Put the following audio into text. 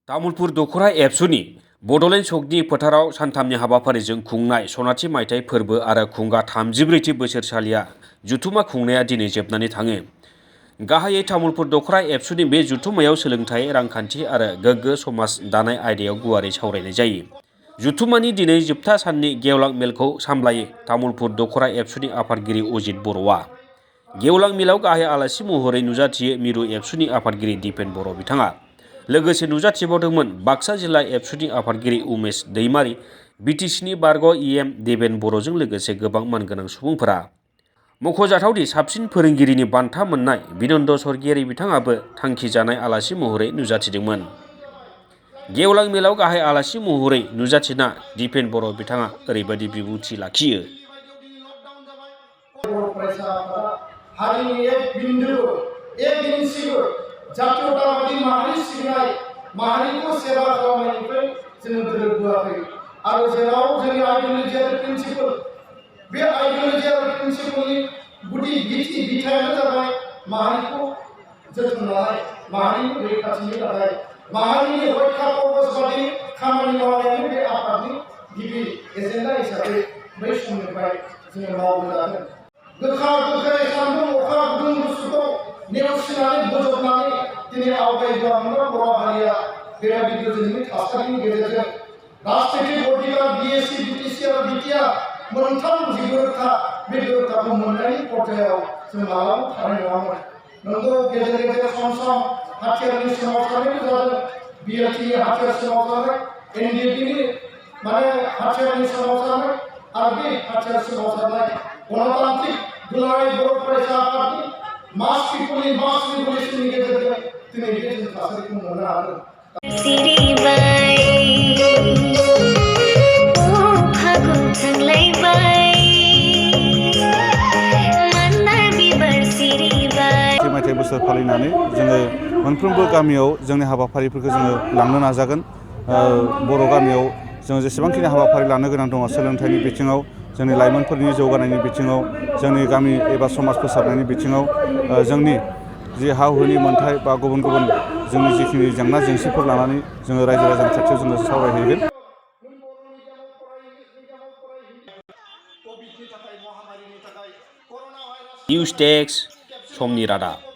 तामुलपुर दखरा एबसुनि बड'लेण्ड सकनि फोथाराव सानथामनि हाबाफारिजों खुंनाय सनाथि मायथाइ फोरबो आरो खुंगा 34थि बोसोरसालिया जुथुमा खुंनाया दिनै जोबनानै थाङो। गाहायै तामुलपुर दखरा एबसुनि बे जुथुमायाव सोलोंथाइ, रांखान्थि आरो गोग्गो समाज दानाय आयदायाव गुवारै सावरायनाय जायो। जुथुमानि दिनै जोबथा साननि गेवलां मेलखौ सामलायो तामुलपुर दखरा एबसुनि आफादगिरि अजित बर'आ। गेवलां मेलाव गाहाय आलासि महरै नुजाथियो मिरु एबसुनि आफादगिरि दिपेन बर' बिथाङा। लोगोसे नुजाथिबावदोंमोन बाक्सा जिल्ला एबसुनि आफादगिरि उमेश दैमारी, बिटिसिनि बारग' इएम देबेन बर'जों लोगोसे गोबां मानगोनां सुबुंफोरा। मख'जाथावदि साबसिन फोरोंगिरिनि बान्था मोननाय बिनन्द स्वर्गियारि बिथाङाबो थांखिजानाय आलासि महरै नुजाथिदोंमोन। गेवलां मेलाव गाहाय आलासि महरै नुजाथिना दिपेन बर' बिथाङा ओरैबायदि बिबुंथि लाखियो। हारिनि एक बिन्दु एक इन्सिबो जातीयतावादी माहारि सिबिनाय माहारिखौ सेवा खालामनायनिफ्राय जोङो दोरोदबोआखै आरो जेराव जोंनि आइडिय'लजियाल प्रिन्सिपल बे आइडिय'लजियाल प्रिन्सिपलनि गुदि बिथायानो जाबाय माहारिखौ जोथोन लानाय, माहारिनि रैखाथिनि थाखाय माहारिनि रैखा कवचबादि खामानि मावनायानो बे आफादनि गिबि एजेन्डा हिसाबै बै समनिफ्राय जोङो मावबोजादों। गोखा गोखै सान्दुं अखा गुदुं गुसुखौ नेवसिनानै बोजबनानै दिनै आवगायबोआमोन बर' हारिया बेबायदि गोजोननि थासारिनि गेजेरजों राजनितिक अधिकार बिएसि बिटिसि आरो बिटिआर मोनथाम जि गोरोबथा बे गोरोबथाखौ मोननायनि पर्यायाव जों मालाबा थानाय नङामोन। नंगौ गेजेर गेजेर सम सम हाथियारनि सोमावसारनायबो जादों, बिएलटिनि हाथियार सोमावसारनाय, एनडिएफबिनि हाथियारनि सोमावसारनाय आरो बे हाथियार सोमावसारनाय गणतान्त्रिक दुलाराय बर' फरायसा आफादनि मास रिभलिउसननि गेजेरजों दिनै बे जों थासारिखौ मोननो हादों। मायथाइ बोसोर फालिनानै जोङो मोनफ्रोमबो गामियाव जोंनि हाबाफारिफोरखौ जोङो लांनो नाजागोन। बर' गामियाव जों जेसेबांखिनि हाबाफारि लानो गोनां दङ सोलोंथाइनि बिथिङाव, जोंनि लाइमोनफोरनि जौगानायनि बिथिङाव, जोंनि गामि एबा समाज फोसाबनायनि बिथिङाव, जोंनि जि हा हुनि मोन्थाय बा गुबुन गुबुन जोंनि जिखिनि जेंना जेंसिफोर लानानै जोङो रायजो राजानि खाथियाव जोङो सावरायहैगोन। निउस डेस्क समनि रादाब।